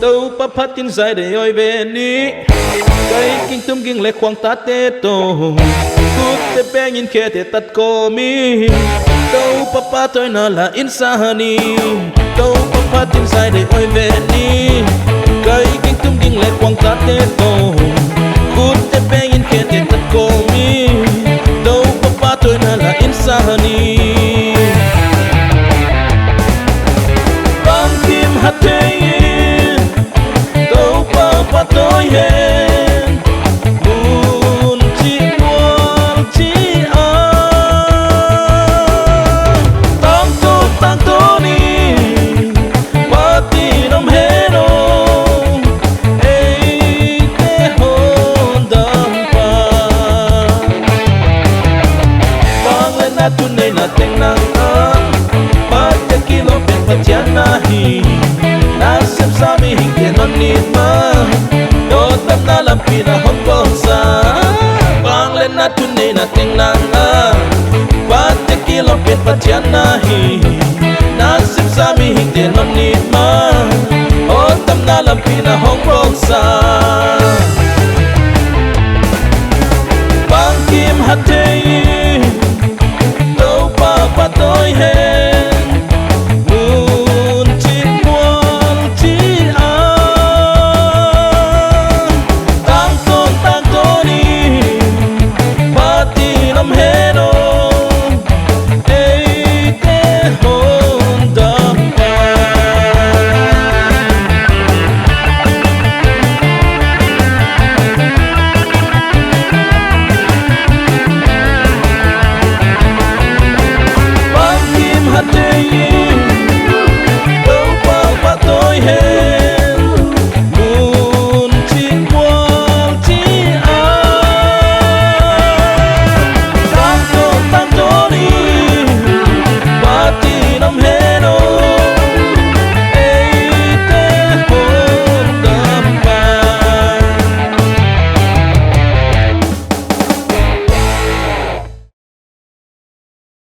tàu pa phát tin dài để oi về ní cây kinh tum kinh lệ khoang ta tê tô cút tê pe nhìn khe tê tắt cô mi tàu pa pa tôi nó là insani tàu pa phát tin dài để oi về ní cây kinh tum kinh lệ khoang ta tê tô cút tê pe nhìn khe tê tắt cô mi tàu pa pa tôi nó là insani bang kim hát tê và tôi hẹn buồn chỉ buồn chỉ tăng tô đi và tí nông hết đâu ấy thế hôn đâm pa bang lên na tu này na tiếng nắng ba te kilo bên phát chán na hi na xem sao mi hình tiền non nít mà đôi tâm na làm pi na hong bông sa vang lên na tu này na tiếng nang a ba te kilo bên phát chán na hi na xem sao mi hình tiền non nít mà đôi tâm na làm pi na hong bông sa